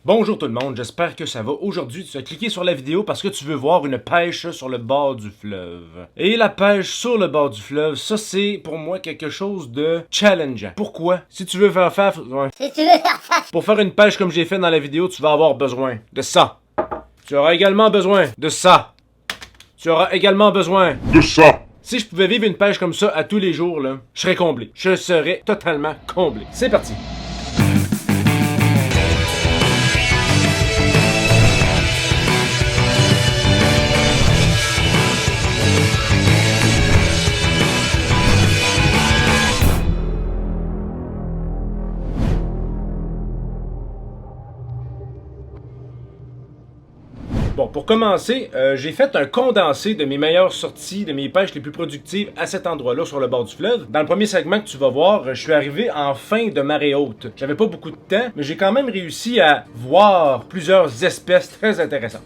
Bonjour tout le monde, j'espère que ça va. Aujourd'hui, tu as cliqué sur la vidéo parce que tu veux voir une pêche sur le bord du fleuve. Et la pêche sur le bord du fleuve, ça c'est pour moi quelque chose de challengeant. Pourquoi? Si tu veux faire face... Pour faire une pêche comme j'ai fait dans la vidéo, tu vas avoir besoin de ça. Tu auras également besoin de ça. Tu auras également besoin de ça. Si je pouvais vivre une pêche comme ça à tous les jours, là, je serais comblé. Je serais totalement comblé. C'est parti. Bon, pour commencer, j'ai fait un condensé de mes meilleures sorties, de mes pêches les plus productives à cet endroit-là sur le bord du fleuve. Dans le premier segment que tu vas voir, je suis arrivé en fin de marée haute. J'avais pas beaucoup de temps, mais j'ai quand même réussi à voir plusieurs espèces très intéressantes.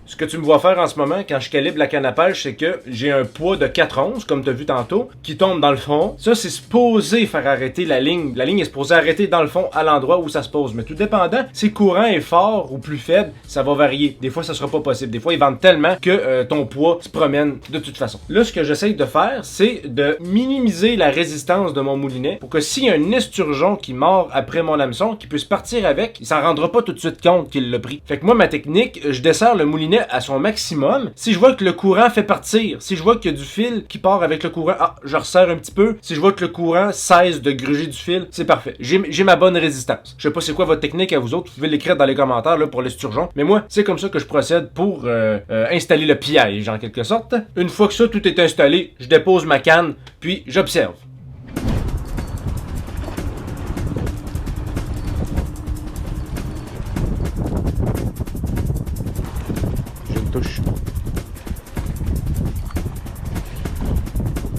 Ce que tu me vois faire en ce moment, quand je calibre la canne à pêche, c'est que j'ai un poids de 4 onces, comme tu as vu tantôt, qui tombe dans le fond. Ça, c'est supposé faire arrêter la ligne. La ligne est supposée arrêter dans le fond, à l'endroit où ça se pose. Mais tout dépendant, si le courant est fort ou plus faible, ça va varier. Des fois, ça sera pas possible. Des fois, ils vendent tellement que ton poids se promène de toute façon. Là, ce que j'essaye de faire, c'est de minimiser la résistance de mon moulinet pour que s'il y a un esturgeon qui mord après mon hameçon, qui puisse partir avec, il s'en rendra pas tout de suite compte qu'il l'a pris. Fait que moi, ma technique, je desserre le moulinet à son maximum. Si je vois que le courant fait partir, si je vois qu'il y a du fil qui part avec le courant, je resserre un petit peu. Si je vois que le courant cesse de gruger du fil, c'est parfait. J'ai ma bonne résistance. Je sais pas c'est quoi votre technique à vous autres, vous pouvez l'écrire dans les commentaires là, pour l'esturgeon. Mais moi, c'est comme ça que je procède pour installer le piège en quelque sorte. Une fois que ça, tout est installé, je dépose ma canne, puis j'observe. Touche.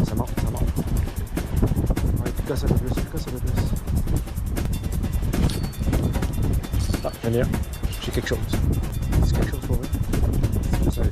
Ça monte, ça monte. Ouais, tu casses un peu plus, tu casses un peu plus. Ah, j'en ai un. J'ai quelque chose. C'est quelque chose pour eux. C'est ça,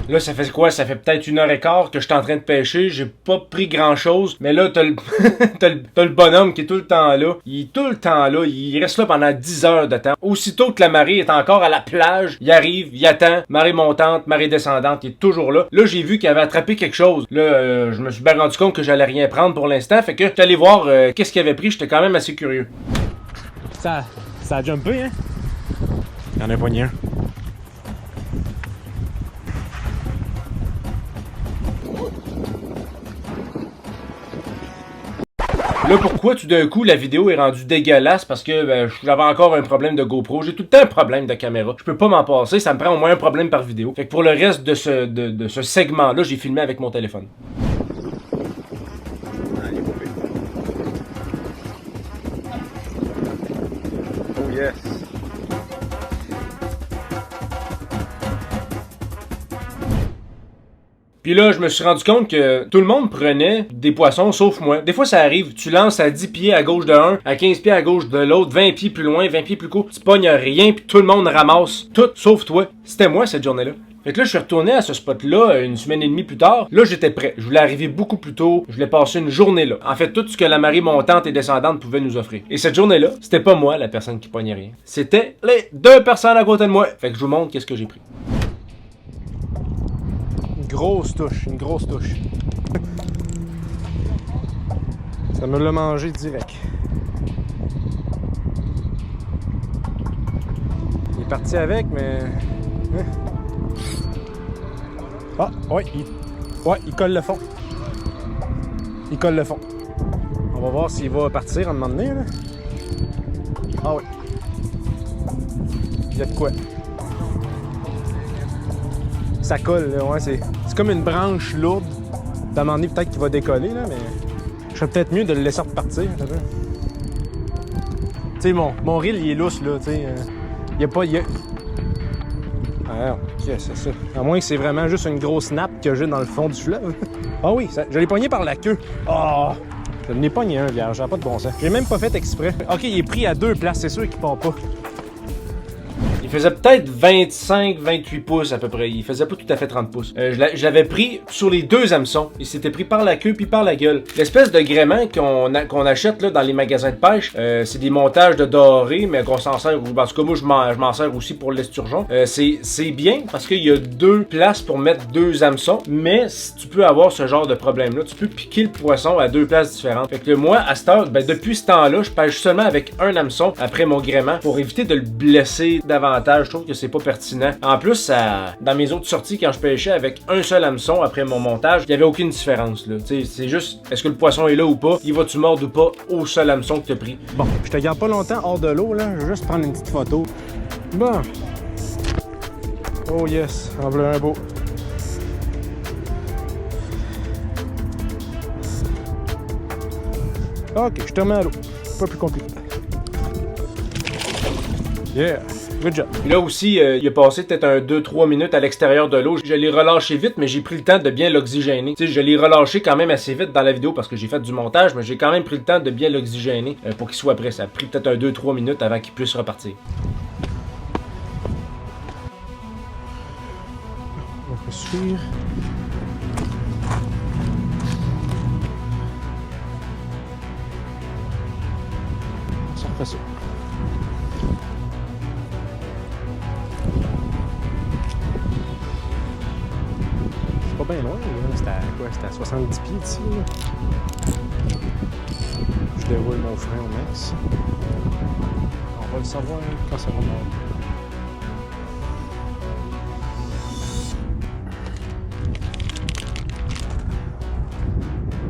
là, ça fait quoi? Ça fait peut-être 1h15 que je suis en train de pêcher. J'ai pas pris grand-chose. Mais là, t'as le bonhomme qui est tout le temps là. Il est tout le temps là. Il reste là pendant 10 heures de temps. Aussitôt que la marée est encore à la plage, il arrive, il attend. Marée montante, marée descendante, il est toujours là. Là, j'ai vu qu'il avait attrapé quelque chose. Là, je me suis bien rendu compte que j'allais rien prendre pour l'instant. Fait que j'étais allé voir qu'est-ce qu'il avait pris. J'étais quand même assez curieux. Ça a jumpé, hein? Il y en a un poignet. Là, pourquoi tout d'un coup la vidéo est rendue dégueulasse? Parce que j'avais encore un problème de GoPro. J'ai tout le temps un problème de caméra. Je peux pas m'en passer, ça me prend au moins un problème par vidéo. Fait que pour le reste de ce segment-là, j'ai filmé avec mon téléphone. Oh yes! Puis là, je me suis rendu compte que tout le monde prenait des poissons, sauf moi. Des fois, ça arrive, tu lances à 10 pieds à gauche de un, à 15 pieds à gauche de l'autre, 20 pieds plus loin, 20 pieds plus court, tu pognes rien, puis tout le monde ramasse tout, sauf toi. C'était moi cette journée-là. Fait que là, je suis retourné à ce spot-là une semaine et demie plus tard. Là, j'étais prêt. Je voulais arriver beaucoup plus tôt. Je voulais passer une journée là. En fait, tout ce que la marée montante et descendante pouvait nous offrir. Et cette journée-là, c'était pas moi, la personne qui pognait rien. C'était les 2 personnes à côté de moi. Fait que je vous montre qu'est-ce que j'ai pris. Une grosse touche. Ça me l'a mangé direct. Il est parti avec, mais... Ah, ouais, il colle le fond. Il colle le fond. On va voir s'il va partir à un moment donné, là. Ah oui. Il y a de quoi. Ça colle, là, ouais, c'est comme une branche lourde. À un moment donné, peut-être qu'il va décoller, là, mais je serais peut-être mieux de le laisser repartir. Tu sais, mon reel, il est lousse, là, tu sais. Il y a pas... Ah, ok, c'est ça. À moins que c'est vraiment juste une grosse nappe que j'ai dans le fond du fleuve. Ah oui, je l'ai pogné par la queue. Ah! Je n'ai pogné un vierge, ça n'a pas de bon sens. J'ai même pas fait exprès. Ok, il est pris à 2 places, c'est sûr qu'il part pas. Il faisait peut-être 25-28 pouces à peu près. Il faisait pas tout à fait 30 pouces. Je l'avais pris sur les 2 hameçons. Il s'était pris par la queue puis par la gueule. L'espèce de gréement qu'on achète là, dans les magasins de pêche, c'est des montages de dorés, mais qu'on s'en sert. En tout cas, moi, je m'en sers aussi pour l'esturgeon. C'est bien parce qu'il y a 2 places pour mettre 2 hameçons, mais si tu peux avoir ce genre de problème-là, tu peux piquer le poisson à 2 places différentes. Fait que moi, à cette heure, depuis ce temps-là, je pêche seulement avec un hameçon après mon gréement pour éviter de le blesser davantage. Je trouve que c'est pas pertinent. En plus, dans mes autres sorties, quand je pêchais avec un seul hameçon après mon montage, il n'y avait aucune différence. C'est juste, est-ce que le poisson est là ou pas? Il va-tu mordre ou pas au seul hameçon que tu as pris? Bon, je te garde pas longtemps hors de l'eau, là. Je vais juste prendre une petite photo. Bon. Oh yes, en voilà un beau. Ok, je te remets à l'eau. Pas plus compliqué. Yeah. Good job. Puis là aussi, il a passé peut-être un 2-3 minutes à l'extérieur de l'eau. Je l'ai relâché vite, mais j'ai pris le temps de bien l'oxygéner. Tu sais, je l'ai relâché quand même assez vite dans la vidéo parce que j'ai fait du montage, mais j'ai quand même pris le temps de bien l'oxygéner pour qu'il soit prêt. Ça a pris peut-être un 2-3 minutes avant qu'il puisse repartir. On peut suivre. Ça fait ça. Pas bien loin, c'était à quoi? C'était à 70 pieds ici. Là. Je déroule mon frein au max. On va le savoir quand ça va monter.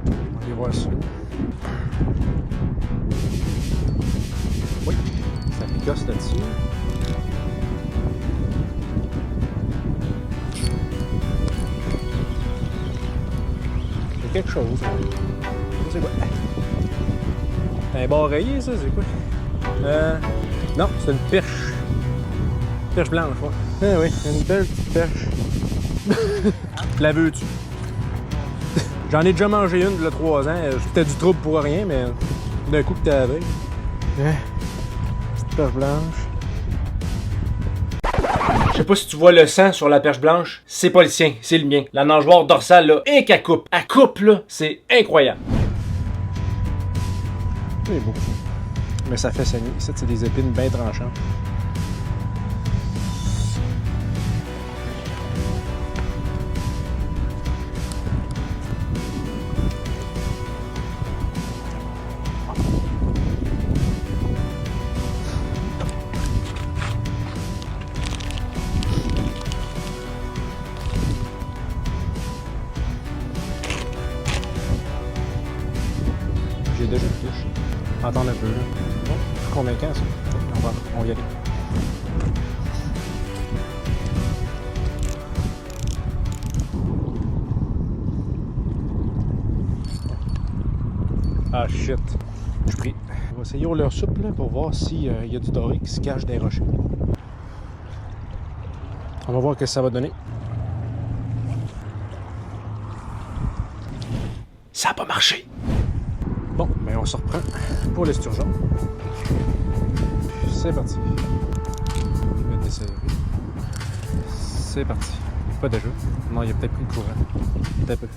On va aller voir ça. Oui, ça picosse là-dessus. Quelque chose. C'est quoi? C'est un bar rayé, ça? C'est quoi? Non, c'est une perche. Perche blanche, quoi. Ah oui, une belle petite perche. La veux-tu? J'en ai déjà mangé une il y a 3 ans. C'était du trouble pour rien, mais d'un coup que t'es avec. Petite perche blanche. Je sais pas si tu vois le sang sur la perche blanche, c'est pas le sien, c'est le mien. La nageoire dorsale, là, et qu'elle coupe. Elle coupe, là, c'est incroyable. C'est beau. Mais ça fait saigner. Ça, c'est des épines bien tranchantes. J'ai déjà une touche. Attendre un peu là. Bon, je suis convaincant ça. On va y aller. Ah shit. Je suis pris. On va essayer leur soupe là, pour voir s'il y a du doré qui se cache des rochers. On va voir ce que ça va donner. Ça a pas marché. Bon, ben on se reprend pour l'esturgeon. C'est parti. Je vais desserrer. C'est parti. Pas déjà. Non, il y a peut-être plus de courant. Peut-être peu.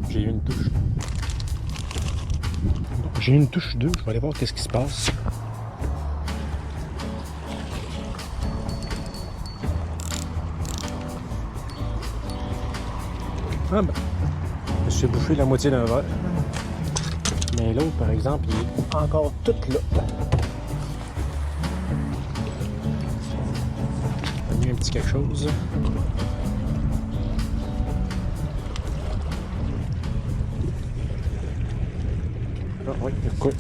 J'ai eu une touche. J'ai eu une touche 2. Je vais aller voir qu'est-ce qui se passe. Ah ben, je me suis bouffé la moitié d'un verre. Mais l'autre, par exemple, il est encore tout là. On a mis un petit quelque chose. Ah oui, il y a quoi?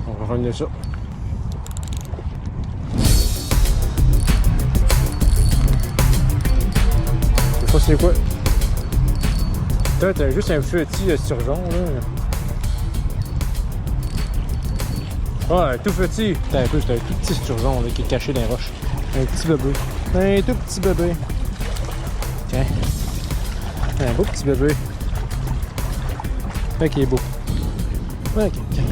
On va revenir ça. Je sais pas c'est quoi. Toi, t'as juste un petit surgeon, là. Ah, tout petit. T'as un peu, c'est un tout petit surgeon là, qui est caché dans les roches. Un petit bébé. Un tout petit bébé. Tiens. Un beau petit bébé. Ok, il est beau. Ok, tiens.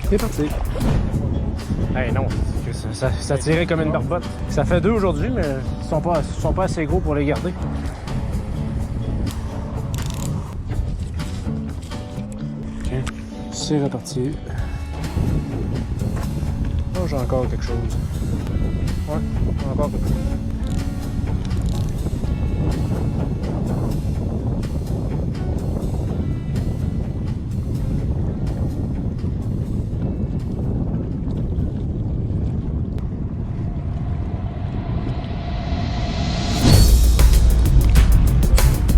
C'est parti. Hey non, ça tirait comme une barbotte. Ça fait 2 aujourd'hui, mais ils sont pas assez gros pour les garder. Tiens, c'est reparti. Oh, j'ai encore quelque chose. Ouais, j'ai encore quelque chose.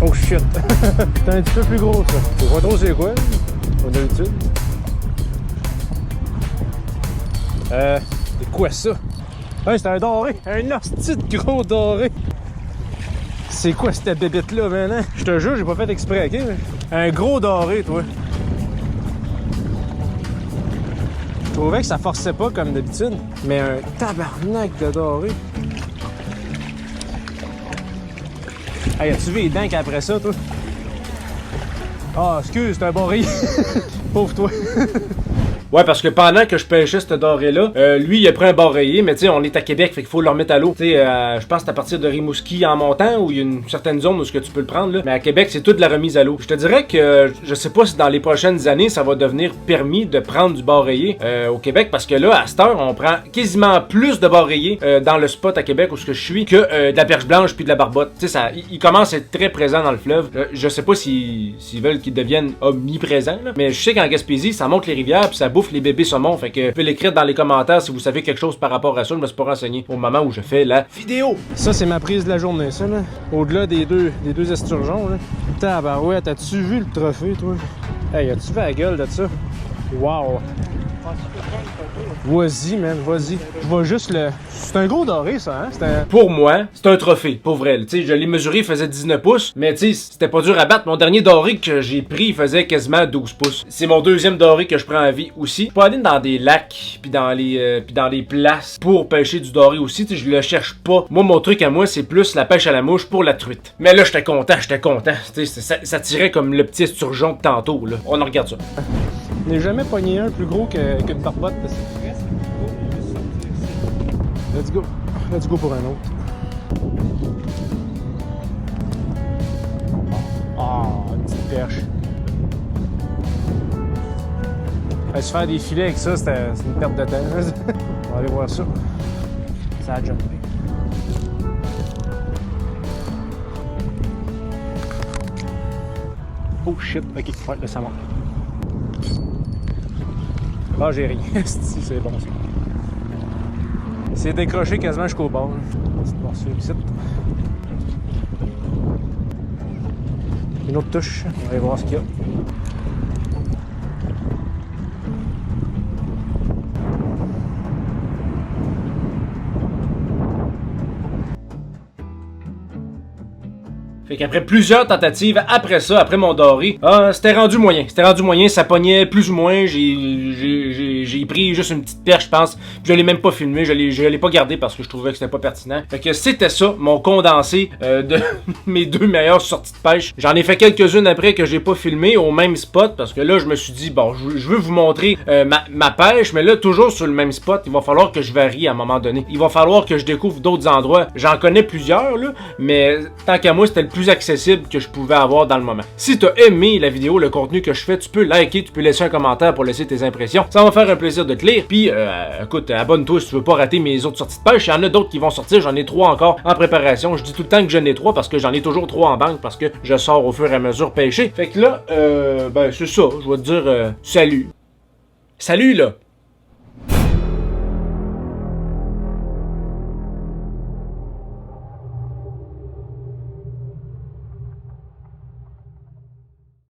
Oh shit! C'est un petit peu plus gros ça. Je sais pas trop c'est quoi, comme d'habitude. C'est quoi ça? Hey, c'est un doré! Un hostie de gros doré! C'est quoi cette bébête là maintenant? Je te jure, j'ai pas fait exprès, ok? Un gros doré, toi! Je trouvais que ça forçait pas comme d'habitude, mais un tabarnak de doré! Hey, as-tu vu les dents qu'après ça, toi? Ah, excuse, c'est un baril. Pauvre toi. Ouais, parce que pendant que je pêchais ce doré-là, lui, il a pris un bar rayé, mais tu sais, on est à Québec, fait qu'il faut le remettre à l'eau. Tu sais, je pense que c'est à partir de Rimouski en montant, où il y a une certaine zone où ce que tu peux le prendre, là. Mais à Québec, c'est toute la remise à l'eau. Je te dirais que je sais pas si dans les prochaines années, ça va devenir permis de prendre du bar rayé au Québec, parce que là, à cette heure, on prend quasiment plus de bar rayé dans le spot à Québec où ce que je suis que de la perche blanche puis de la barbotte. Tu sais, ça, il commence à être très présent dans le fleuve. Je sais pas s'ils veulent qu'il devienne omniprésent, là, mais je sais qu'en Gaspésie, ça monte les rivières puis ça bouffe les bébés saumons. Fait que vous pouvez l'écrire dans les commentaires si vous savez quelque chose par rapport à ça. Je me suis pas renseigné au moment où je fais la vidéo. Ça, c'est ma prise de la journée, ça, là. Au-delà des deux esturgeons, là. Tabarouette, as-tu vu le trophée, toi? Hey, as-tu vu la gueule de ça? Wow! Vas-y, man, vas-y. Je vais juste le... C'est un gros doré, ça, hein? Pour moi, c'est un trophée, pour vrai. Tu sais, je l'ai mesuré, il faisait 19 pouces, mais tu sais, c'était pas dur à battre. Mon dernier doré que j'ai pris, il faisait quasiment 12 pouces. C'est mon deuxième doré que je prends à vie aussi. Pour aller dans des lacs, puis dans les places pour pêcher du doré aussi, tu sais, je le cherche pas. Moi, mon truc à moi, c'est plus la pêche à la mouche pour la truite. Mais là, j'étais content. Tu sais, ça tirait comme le petit esturgeon de tantôt, là. On en regarde ça. Je n'ai jamais pogné un plus gros qu'une barbotte. Let's go. Let's go pour un autre. Ah, une petite perche. Se faire des filets avec ça, c'est une perte de temps. On va aller voir ça. Ça a jumpé. Oh shit, ok, ouais, là ça monte. Ah, j'ai rien. C'est bon ça. C'est décroché quasiment jusqu'au bord. Petite morsure ici. Une autre touche. On va aller voir ce qu'il y a. Fait qu'après plusieurs tentatives, après ça, après mon doré, c'était rendu moyen. Ça pognait plus ou moins. J'ai pris juste une petite perche, je pense. Puis je l'ai même pas filmé, je l'ai pas gardé parce que je trouvais que c'était pas pertinent. Fait que c'était ça, mon condensé de mes 2 meilleures sorties de pêche. J'en ai fait quelques-unes après que j'ai pas filmé au même spot parce que là, je me suis dit, bon, je veux vous montrer ma pêche, mais là, toujours sur le même spot, il va falloir que je varie à un moment donné. Il va falloir que je découvre d'autres endroits. J'en connais plusieurs, là, mais tant qu'à moi, c'était le plus accessible que je pouvais avoir dans le moment. Si t'as aimé la vidéo, le contenu que je fais, tu peux liker, tu peux laisser un commentaire pour laisser tes impressions. Ça va me faire un plaisir de te lire. Puis, écoute, abonne-toi si tu veux pas rater mes autres sorties de pêche. Il y en a d'autres qui vont sortir. J'en ai 3 encore en préparation. Je dis tout le temps que j'en ai 3 parce que j'en ai toujours 3 en banque parce que je sors au fur et à mesure pêcher. Fait que là, ben c'est ça. Je vais te dire salut. Salut là!